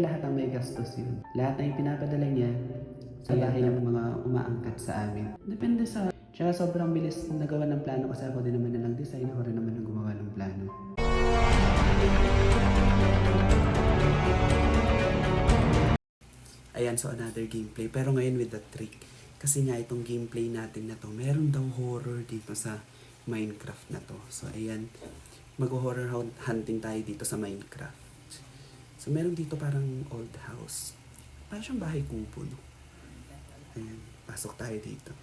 Lahat ng may gastos yun. Lahat ng ipinapadala niya sa bahay ng mga umaangkat sa amin. Depende sa... Tsaka sobrang bilis nagawa ng plano kasi ako din naman na nag-design. Ako rin naman ang gumawa ng plano. Ayan, so another gameplay. Pero ngayon with the trick. Kasi nga itong gameplay natin na to, meron daw horror dito sa Minecraft na to. So ayan, mag-horror hunting tayo dito sa Minecraft. So, meron dito parang old house. Parang siyang bahay kubo, no? Ayan, pasok tayo dito.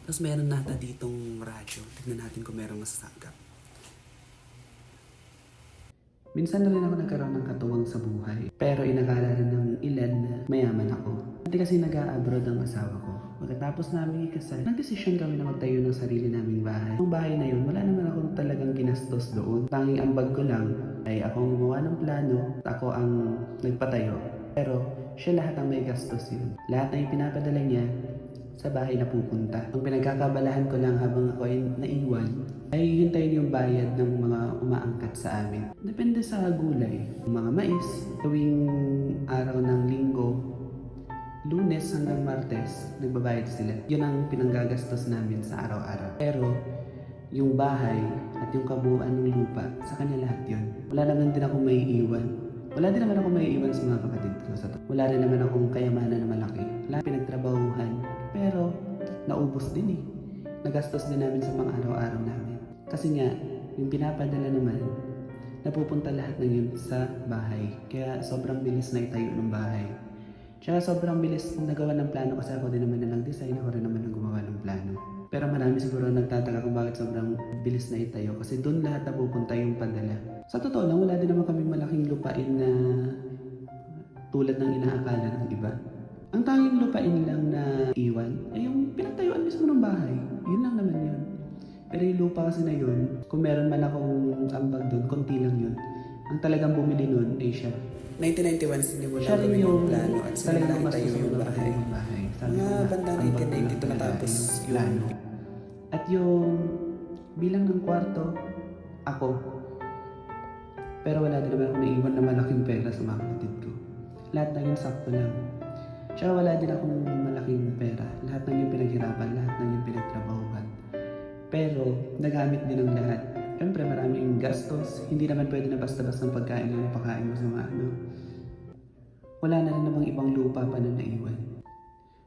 Tapos meron nata ditong radyo. Tignan natin kung meron masasagap. Minsan na rin ako nagkaroon ng katuwang sa buhay. Pero inakala rin ng ilan na mayaman ako. Dati kasi nag-a-abroad ang asawa ko. Pagkatapos namin ikasal, nagdesisyon kami na magtayo ng sarili naming bahay. Ang bahay na yun, wala naman akong talagang ginastos doon. Tanging ambag ko lang ay ako ang gumawa ng plano, ako ang nagpatayo. Pero siya lahat ang may gastos yun. Lahat ng ipinapadala niya sa bahay na pupunta. Ang pinagkakabalahan ko lang habang ako ay naiwan ay hintayin yung bayad ng mga umaangkat sa amin. Depende sa gulay. Mga mais, tuwing araw ng linggo, Lunes hanggang Martes, nagbabayad sila. Yun ang pinanggagastos namin sa araw-araw. Pero yung bahay at yung kabuuan ng lupa, sa kanya lahat yun. Wala naman din ako may iwan. Wala din naman ako may iwan sa mga kapatid ko. Wala rin naman akong kayamanan na malaki. Lahat pinagtrabahuhan. Pero naubos din eh. Nagastos din namin sa mga araw-araw namin. Kasi nga, yung pinapadala naman, napupunta lahat ng yun sa bahay. Kaya sobrang bilis na itayo ng bahay. Tsaka sobrang bilis nagawa ng plano kasi ako din naman na nag-design. Ako rin naman ang gumawa ng plano. Pero marami siguro nagtataka kung bakit sobrang bilis na itayo kasi doon lahat napupunta yung padala. Sa totoo lang, wala din naman kami malaking lupain na tulad ng inaakala ng iba. Ang tanging lupain lang na iwan ay yung pinagtayuan mismo ng bahay. Yun lang naman yun. Pero yung lupa kasi na yun, kung meron man akong ambag doon, konti lang yun. Ang talagang bumili nun ay siya. 1991 sinimula rin yung plano at talagang itayo yung bahay. Mga banda 1992 natapos yung plano. At yung bilang ng kwarto, ako. Pero wala din naman ako naiwan na malaking pera sa mga kapatid ko. Lahat na yun sakto lang. Tsaka wala din akong malaking pera. Lahat na yun pinaghirapan, lahat na yun pinagtrabahuhan. Pero nagamit din ang lahat. Siyempre maraming gastos. Hindi naman pwede na basta-basta ng pagkain na napakain mo sa mga ano. Wala na rin namang ibang lupa pa na naiwan.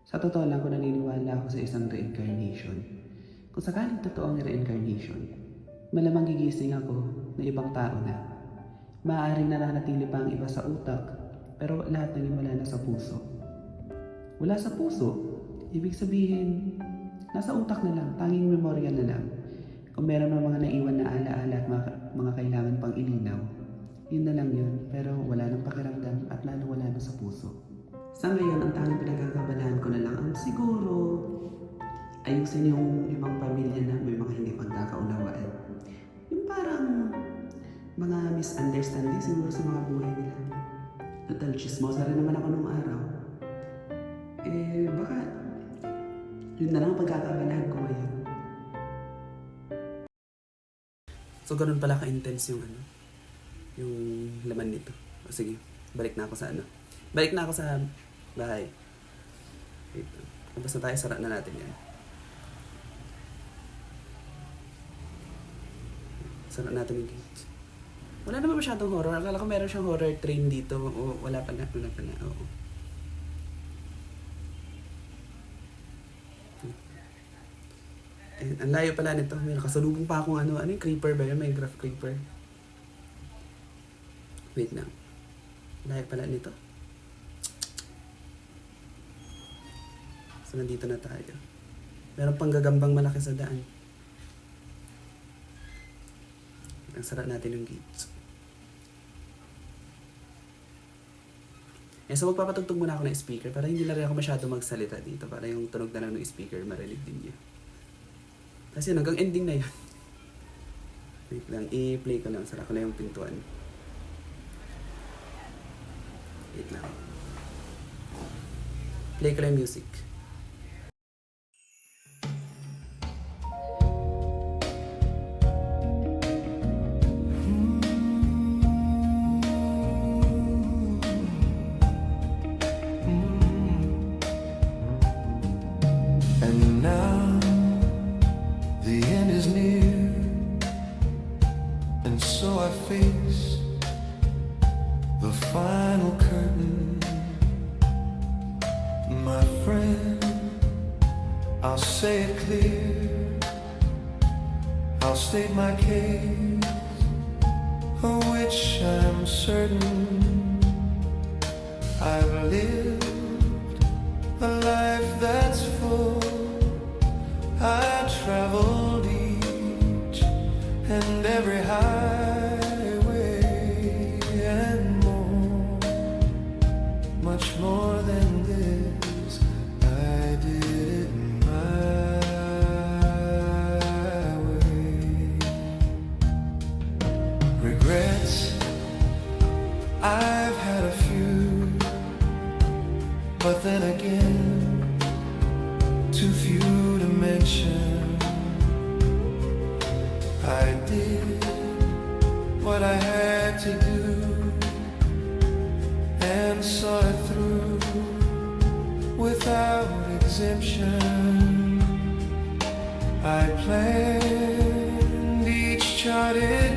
Sa totoo lang, kung naniniwala ako sa isang reincarnation, kung sakaling totoo ang reincarnation, malamang gigising ako na ibang tao na. Maaaring nananatili pa ang iba sa utak, pero lahat ng wala na sa puso. Wala sa puso, ibig sabihin, nasa utak na lang, tanging memorya na lang. Kung meron mga naiwan na alaala at mga kailangan pang ilinaw, yun na lang yun, pero wala nang pakiramdam at lalo wala na sa puso. Sa ngayon, ang tanging pinagkakabalahan ko na lang ang siguro ayusin yung ibang pamilya na may mga hindi pagkakaunawaan. Yung parang mga misunderstanding siguro sa mga buhay nila. Total, chismosa rin naman ako nung araw. Baka yun na lang ang pagkakabalahan ko ngayon. So, ganun pala ka-intense yung yung laman nito. O, sige, balik na ako sa Balik na ako sa bahay. Wait. Tapos na tayo, sara na natin yan. Sara natin yung gate. Wala naman masyadong horror. Akala ko meron siyang horror train dito. O, wala pa na. Oo. Ang layo pala nito. May nakasalubong pa akong ano yung creeper ba yun? Minecraft creeper. Wait lang. Layo pala nito. So, nandito na tayo. Meron pang gagambang malaki sa daan. Ang sara natin yung gates. So, magpapatugtog muna ako ng speaker para hindi na rin ako masyado magsalita dito. Para yung tunog na lang ng speaker marinig din niya. Kasi hanggang ending na yun. Wait lang, i-play ko lang. Sara ko na yung pintuan. Wait lang. Play ko lang yung music. final curtain, my friend, I'll say it clear, I'll state my case, of which I'm certain. I've lived a life that's full, I traveled each and every highway and more, much more than this. I did it my way. Regrets, I've had a few, but then again, too few to mention. I did what I had to do and saw it through without exemption. I planned each charted